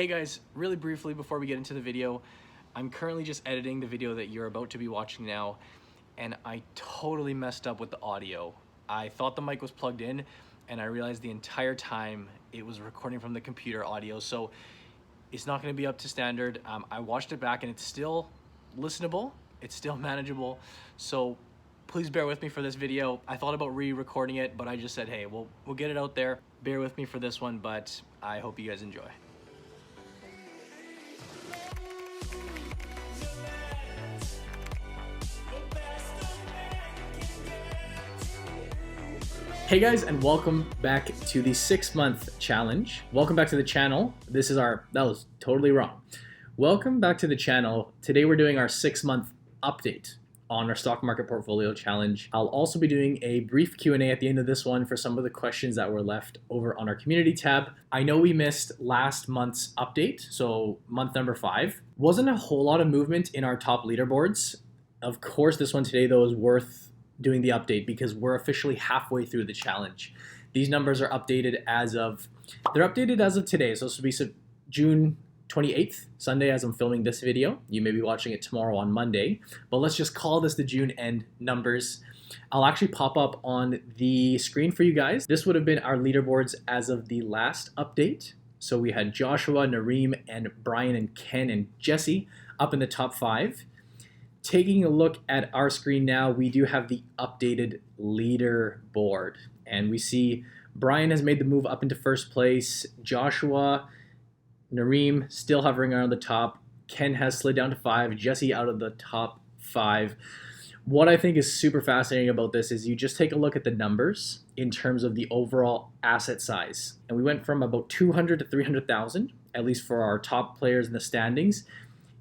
Hey guys, really briefly before we get into the video, I'm currently just editing the video that you're about to be watching now, and I totally messed up with the audio. I thought the mic was plugged in, and I realized the entire time it was recording from the computer audio, so it's not going to be up to standard. I watched it back and it's still listenable, it's still manageable, so please bear with me for this video. I thought about re-recording it, but I just said, hey, we'll get it out there. Bear with me for this one, but I hope you guys enjoy. Hey guys, and welcome back to the 6-month challenge. Welcome back to the channel. That was totally wrong. Welcome back to the channel. Today we're doing our 6-month update on our stock market portfolio challenge. I'll also be doing a brief Q&A at the end of this one for some of the questions that were left over on our community tab. I know we missed last month's update, so month number 5. Wasn't a whole lot of movement in our top leaderboards. Of course, this one today though is worth doing the update because we're officially halfway through the challenge. These numbers are updated as of today, so this will be June 28th, Sunday as I'm filming this video. You may be watching it tomorrow on Monday, but let's just call this the June end numbers. I'll actually pop up on the screen for you guys. This would have been our leaderboards as of the last update. So we had Joshua, Nareem, and Brian, and Ken, and Jesse up in the top 5. Taking a look at our screen now, we do have the updated leaderboard, and we see Brian has made the move up into first place. Joshua, Nareem still hovering around the top. Ken has slid down to 5. Jesse out of the top 5. What I think is super fascinating about this is you just take a look at the numbers in terms of the overall asset size, and we went from about 200 to 300,000, at least for our top players in the standings.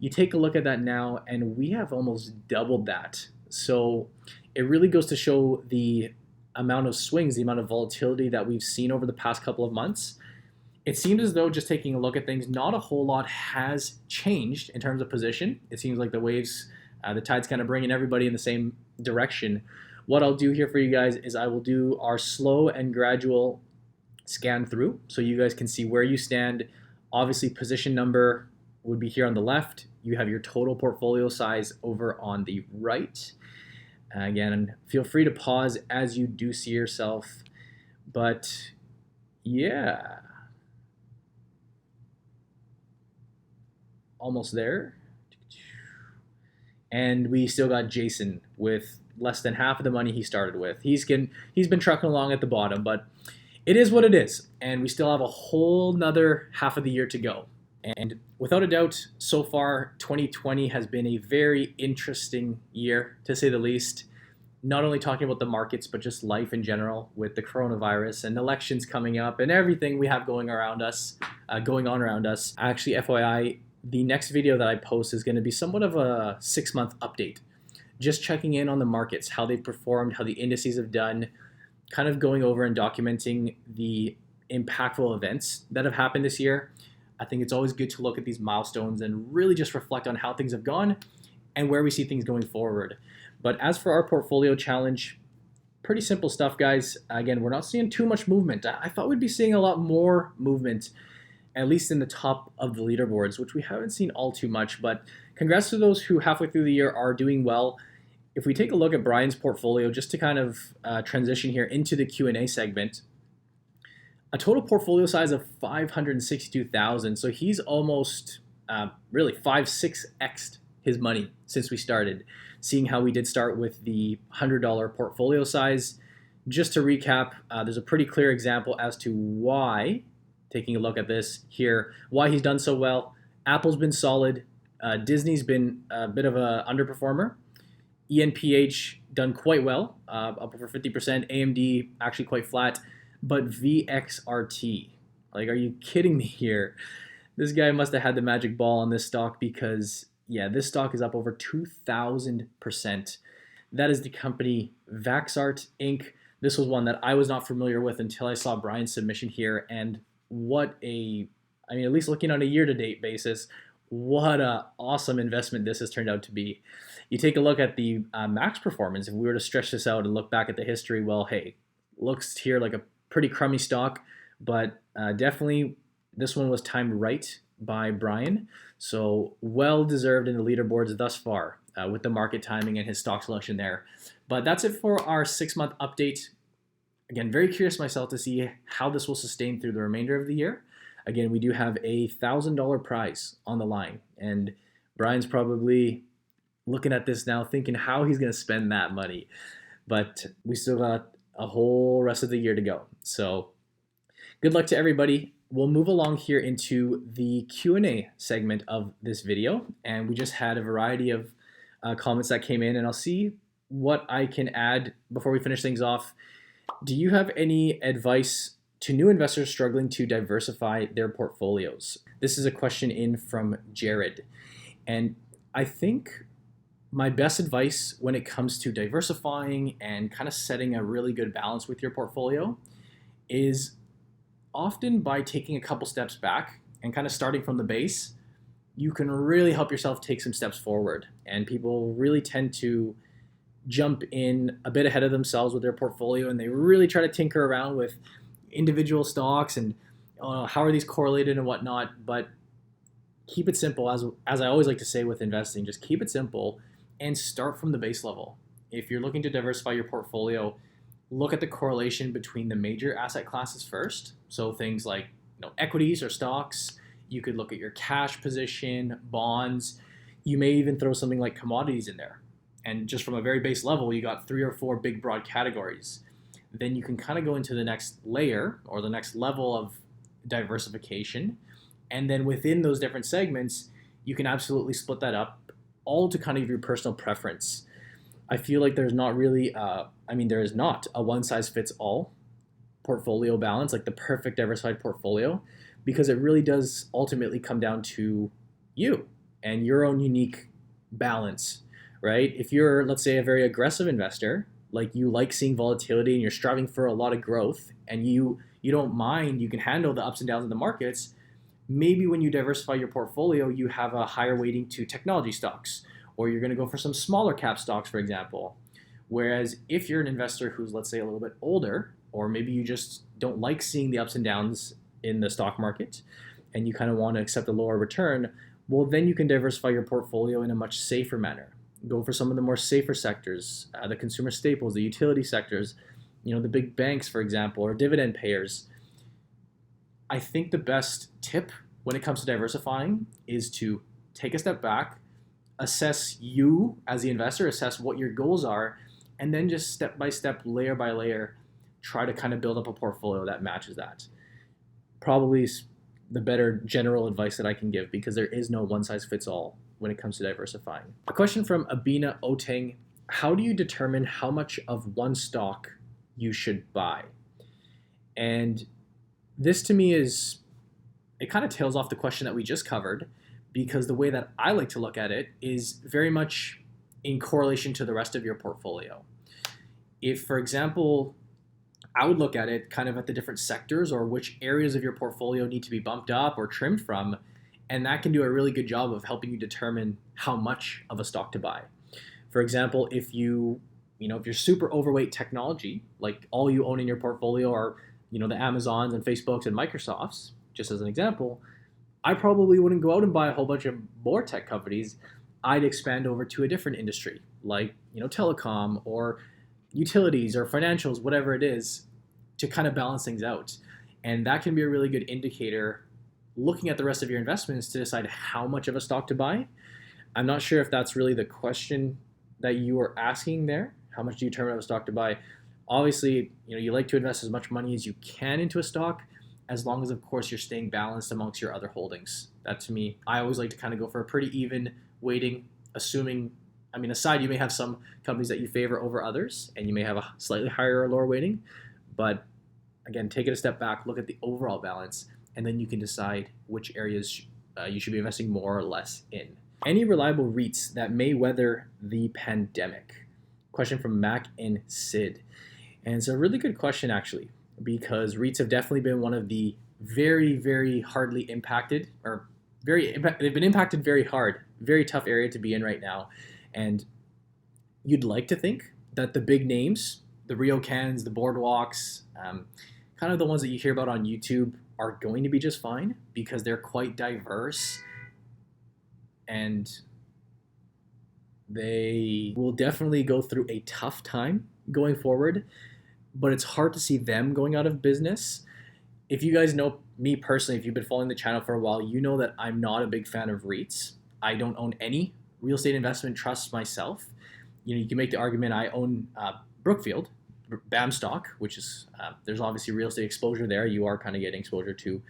You take a look at that now, and we have almost doubled that. So it really goes to show the amount of swings, the amount of volatility that we've seen over the past couple of months. It seems as though just taking a look at things, not a whole lot has changed in terms of position. It seems like the waves, the tide's kind of bringing everybody in the same direction. What I'll do here for you guys is I will do our slow and gradual scan through so you guys can see where you stand. Obviously, position number would be here on the left. You have your total portfolio size over on the right. Again, feel free to pause as you do see yourself. But yeah, almost there. And we still got Jason with less than half of the money he started with. He's been trucking along at the bottom, but it is what it is. And we still have a whole nother half of the year to go. And without a doubt, so far, 2020 has been a very interesting year, to say the least. Not only talking about the markets, but just life in general with the coronavirus and elections coming up and everything we have going on around us. Actually, FYI, the next video that I post is going to be somewhat of a 6-month update. Just checking in on the markets, how they've performed, how the indices have done, kind of going over and documenting the impactful events that have happened this year. I think it's always good to look at these milestones and really just reflect on how things have gone and where we see things going forward. But as for our portfolio challenge, pretty simple stuff, guys. Again, we're not seeing too much movement. I thought we'd be seeing a lot more movement, at least in the top of the leaderboards, which we haven't seen all too much. But congrats to those who halfway through the year are doing well. If we take a look at Brian's portfolio, just to kind of transition here into the Q&A segment, a total portfolio size of 562,000. So he's almost really 5-6x'd his money since we started. Seeing how we did start with the $100 portfolio size. Just to recap, there's a pretty clear example as to why, taking a look at this here, why he's done so well. Apple's been solid. Disney's been a bit of an underperformer. ENPH done quite well, up over 50%. AMD actually quite flat. But VXRT, like, are you kidding me here? This guy must have had the magic ball on this stock because, yeah, this stock is up over 2,000%. That is the company Vaxart Inc. This was one that I was not familiar with until I saw Brian's submission here. And at least looking on a year-to-date basis, what a awesome investment this has turned out to be. You take a look at the max performance. If we were to stretch this out and look back at the history, well, hey, looks here like a pretty crummy stock, but definitely this one was timed right by Brian. So well deserved in the leaderboards thus far with the market timing and his stock selection there. But that's it for our 6-month update. Again, very curious myself to see how this will sustain through the remainder of the year. Again, we do have a $1,000 prize on the line, and Brian's probably looking at this now thinking how he's going to spend that money. But we still got a whole rest of the year to go. So good luck to everybody. We'll move along here into the Q&A segment of this video, and we just had a variety of comments that came in, and I'll see what I can add before we finish things off. Do you have any advice to new investors struggling to diversify their portfolios? This is a question in from Jared. And I think my best advice when it comes to diversifying and kind of setting a really good balance with your portfolio is often by taking a couple steps back and kind of starting from the base, you can really help yourself take some steps forward. And people really tend to jump in a bit ahead of themselves with their portfolio, and they really try to tinker around with individual stocks and how are these correlated and whatnot. But keep it simple, as I always like to say with investing, just keep it simple and start from the base level. If you're looking to diversify your portfolio, look at the correlation between the major asset classes first. So things like equities or stocks. You could look at your cash position, bonds. You may even throw something like commodities in there. And just from a very base level, you got 3 or 4 big broad categories. Then you can kind of go into the next layer or the next level of diversification. And then within those different segments, you can absolutely split that up all to kind of your personal preference. I feel like there's not really, there is not a one-size-fits-all portfolio balance, like the perfect diversified portfolio, because it really does ultimately come down to you and your own unique balance, right? If you're, let's say, a very aggressive investor, like you like seeing volatility and you're striving for a lot of growth and you don't mind, you can handle the ups and downs of the markets, maybe when you diversify your portfolio, you have a higher weighting to technology stocks, or you're going to go for some smaller cap stocks, for example. Whereas if you're an investor who's, let's say, a little bit older, or maybe you just don't like seeing the ups and downs in the stock market, and you kind of want to accept a lower return, well, then you can diversify your portfolio in a much safer manner. Go for some of the more safer sectors, the consumer staples, the utility sectors, the big banks, for example, or dividend payers. I think the best tip when it comes to diversifying is to take a step back, assess you as the investor, assess what your goals are, and then just step by step, layer by layer, try to kind of build up a portfolio that matches that. Probably the better general advice that I can give, because there is no one size fits all when it comes to diversifying. A question from Abina Oteng: how do you determine how much of one stock you should buy? And this to me it kind of tails off the question that we just covered, because the way that I like to look at it is very much in correlation to the rest of your portfolio. If, for example, I would look at it kind of at the different sectors or which areas of your portfolio need to be bumped up or trimmed from, and that can do a really good job of helping you determine how much of a stock to buy. For example, if you're super overweight technology, like all you own in your portfolio are, the Amazons and Facebooks and Microsofts, just as an example, I probably wouldn't go out and buy a whole bunch of more tech companies. I'd expand over to a different industry, like, telecom or utilities or financials, whatever it is, to kind of balance things out. And that can be a really good indicator looking at the rest of your investments to decide how much of a stock to buy. I'm not sure if that's really the question that you are asking there. How much do you determine of a stock to buy? Obviously, you like to invest as much money as you can into a stock, as long as, of course, you're staying balanced amongst your other holdings. That, to me, I always like to kind of go for a pretty even weighting, aside you may have some companies that you favor over others, and you may have a slightly higher or lower weighting, but again, take it a step back, look at the overall balance, and then you can decide which areas you should be investing more or less in. Any reliable REITs that may weather the pandemic? Question from Mac and Sid. And it's a really good question, actually, because REITs have definitely been one of the very, very hardly impacted, they've been impacted very hard, very tough area to be in right now. And you'd like to think that the big names, the RioCans, the Boardwalks, kind of the ones that you hear about on YouTube, are going to be just fine because they're quite diverse and they will definitely go through a tough time going forward, but it's hard to see them going out of business. If you guys know me personally, if you've been following the channel for a while, you know that I'm not a big fan of REITs. I don't own any real estate investment trusts myself. You can make the argument I own Brookfield, BAM stock, which is, there's obviously real estate exposure there. You are kind of getting exposure to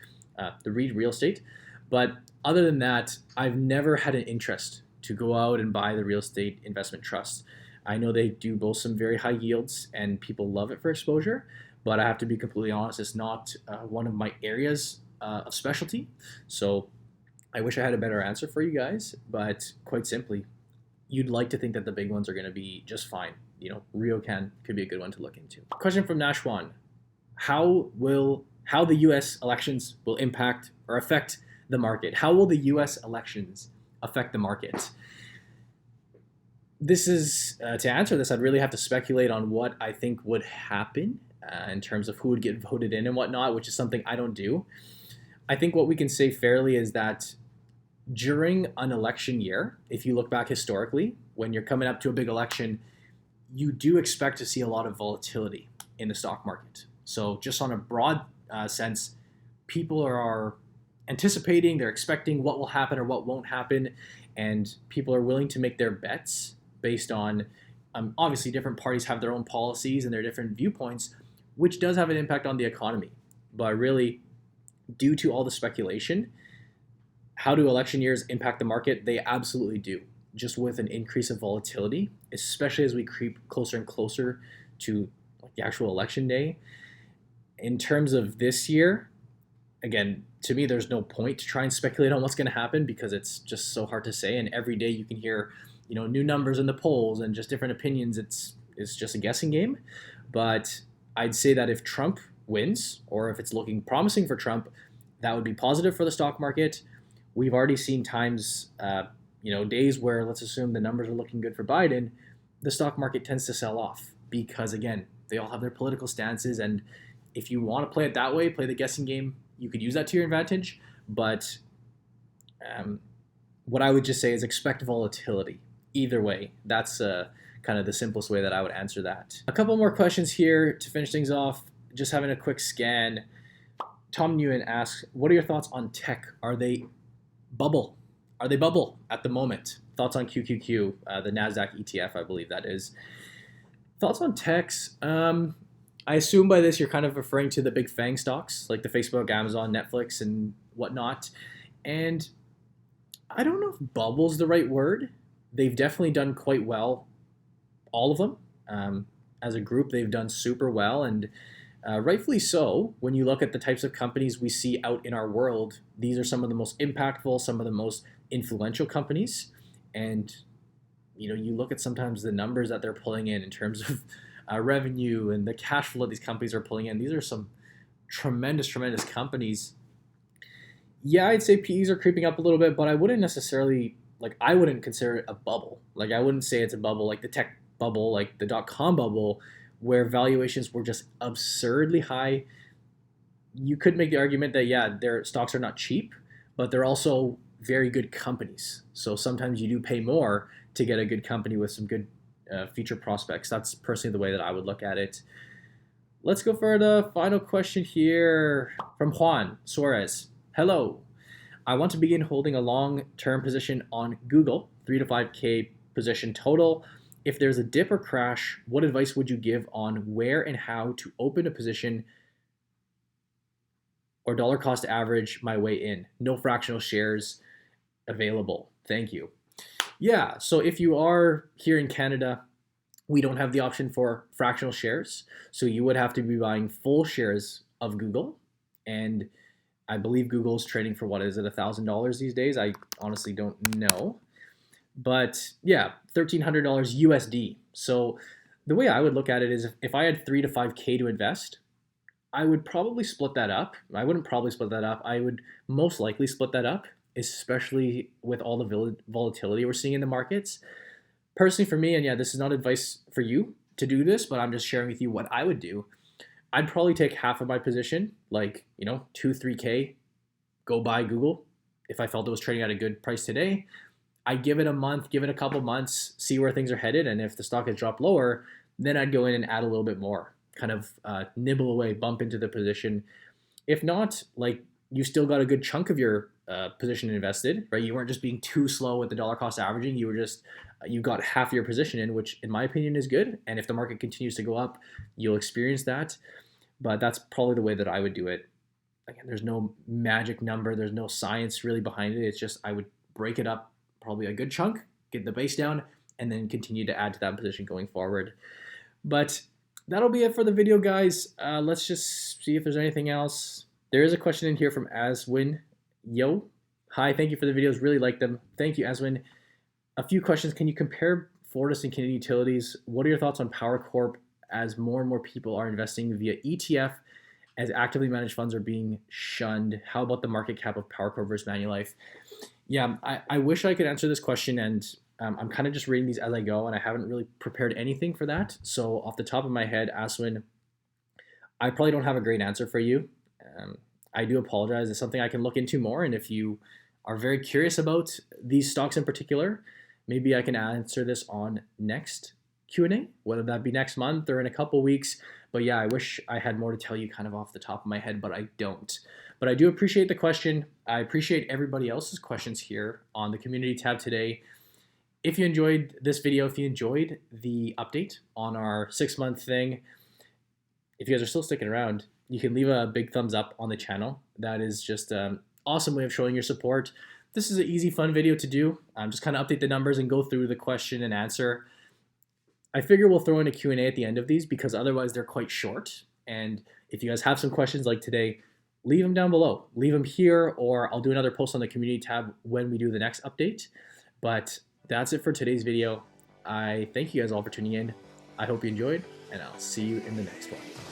the REIT real estate. But other than that, I've never had an interest to go out and buy the real estate investment trust. I know they do boast some very high yields and people love it for exposure, but I have to be completely honest, it's not one of my areas of specialty. So I wish I had a better answer for you guys, but quite simply, you'd like to think that the big ones are going to be just fine. RioCan could be a good one to look into. Question from Nashwan: How the U.S. elections will impact or affect the market? How will the U.S. elections affect the market? This is to answer this, I'd really have to speculate on what I think would happen in terms of who would get voted in and whatnot, which is something I don't do. I think what we can say fairly is that during an election year, if you look back historically, when you're coming up to a big election, you do expect to see a lot of volatility in the stock market. So just on a broad sense, people are anticipating, they're expecting what will happen or what won't happen, and people are willing to make their bets based on, obviously different parties have their own policies and their different viewpoints, which does have an impact on the economy. But really, due to all the speculation, how do election years impact the market? They absolutely do, just with an increase of volatility, especially as we creep closer and closer to the actual election day. In terms of this year, again, to me, there's no point to try and speculate on what's going to happen because it's just so hard to say. And every day you can hear, new numbers in the polls and just different opinions. It's just a guessing game. But I'd say that if Trump wins, or if it's looking promising for Trump, that would be positive for the stock market. We've already seen times, days where, let's assume the numbers are looking good for Biden, the stock market tends to sell off because, again, they all have their political stances. And if you want to play it that way, play the guessing game, you could use that to your advantage. But what I would just say is expect volatility. Either way, that's kind of the simplest way that I would answer that. A couple more questions here to finish things off. Just having a quick scan. Tom Nguyen asks, what are your thoughts on tech? Are they bubble at the moment? Thoughts on QQQ, the NASDAQ ETF, I believe that is. Thoughts on techs? I assume by this you're kind of referring to the big FANG stocks, like the Facebook, Amazon, Netflix, and whatnot. And I don't know if bubble's the right word. They've definitely done quite well, all of them. As a group, they've done super well, and rightfully so. When you look at the types of companies we see out in our world, these are some of the most impactful, some of the most influential companies. And you look at sometimes the numbers that they're pulling in terms of revenue and the cash flow these companies are pulling in. These are some tremendous companies. Yeah, I'd say PEs are creeping up a little bit, but I wouldn't necessarily, I wouldn't consider it a bubble. I wouldn't say it's a bubble like the tech bubble, like the .com bubble, where valuations were just absurdly high. You could make the argument that, yeah, their stocks are not cheap, but they're also very good companies. So sometimes you do pay more to get a good company with some good future prospects. That's personally the way that I would look at it. Let's go for the final question here from Juan Suarez. Hello. I want to begin holding a long-term position on Google, 3 to 5K position total. If there's a dip or crash, what advice would you give on where and how to open a position or dollar cost average my way in? No fractional shares available. Thank you. Yeah, so if you are here in Canada, we don't have the option for fractional shares. So you would have to be buying full shares of Google. And I believe Google's trading for, what is it, $1,000 these days? I honestly don't know. But yeah, $1,300 USD. So the way I would look at it is if I had 3 to 5K to invest, I would probably split that up. I wouldn't probably split that up. I would most likely split that up, especially with all the volatility we're seeing in the markets. Personally for me, and yeah, this is not advice for you to do this, but I'm just sharing with you what I would do. I'd probably take half of my position, like, 2, 3K, go buy Google. If I felt it was trading at a good price today, I'd give it a month, give it a couple months, see where things are headed. And if the stock has dropped lower, then I'd go in and add a little bit more, kind of nibble away, bump into the position. If not, like, you still got a good chunk of your position invested, right? You weren't just being too slow with the dollar cost averaging. You got half your position in, which in my opinion is good. And if the market continues to go up, you'll experience that. But that's probably the way that I would do it. Again, there's no magic number. There's no science really behind it. It's just I would break it up probably a good chunk, get the base down, and then continue to add to that position going forward. But that'll be it for the video, guys. Let's just see if there's anything else. There is a question in here from Aswin. Yo. Hi, thank you for the videos. Really like them. Thank you, Aswin. A few questions. Can you compare Fortis and Canadian Utilities? What are your thoughts on Power Corp as more and more people are investing via ETF as actively managed funds are being shunned? How about the market cap of Power Corp versus Manulife? Yeah, I wish I could answer this question, and I'm kind of just reading these as I go, and I haven't really prepared anything for that. So off the top of my head, Aswin, I probably don't have a great answer for you. I do apologize. It's something I can look into more, and if you are very curious about these stocks in particular, maybe I can answer this on next Q&A, whether that be next month or in a couple weeks. But yeah, I wish I had more to tell you kind of off the top of my head, but I don't. But I do appreciate the question. I appreciate everybody else's questions here on the community tab today. If you enjoyed this video, if you enjoyed the update on our 6-month thing, if you guys are still sticking around, you can leave a big thumbs up on the channel. That is just an awesome way of showing your support. This is an easy, fun video to do. Just kind of update the numbers and go through the question and answer. I figure we'll throw in a Q&A at the end of these because otherwise they're quite short. And if you guys have some questions like today, leave them down below. Leave them here, or I'll do another post on the community tab when we do the next update. But that's it for today's video. I thank you guys all for tuning in. I hope you enjoyed, and I'll see you in the next one.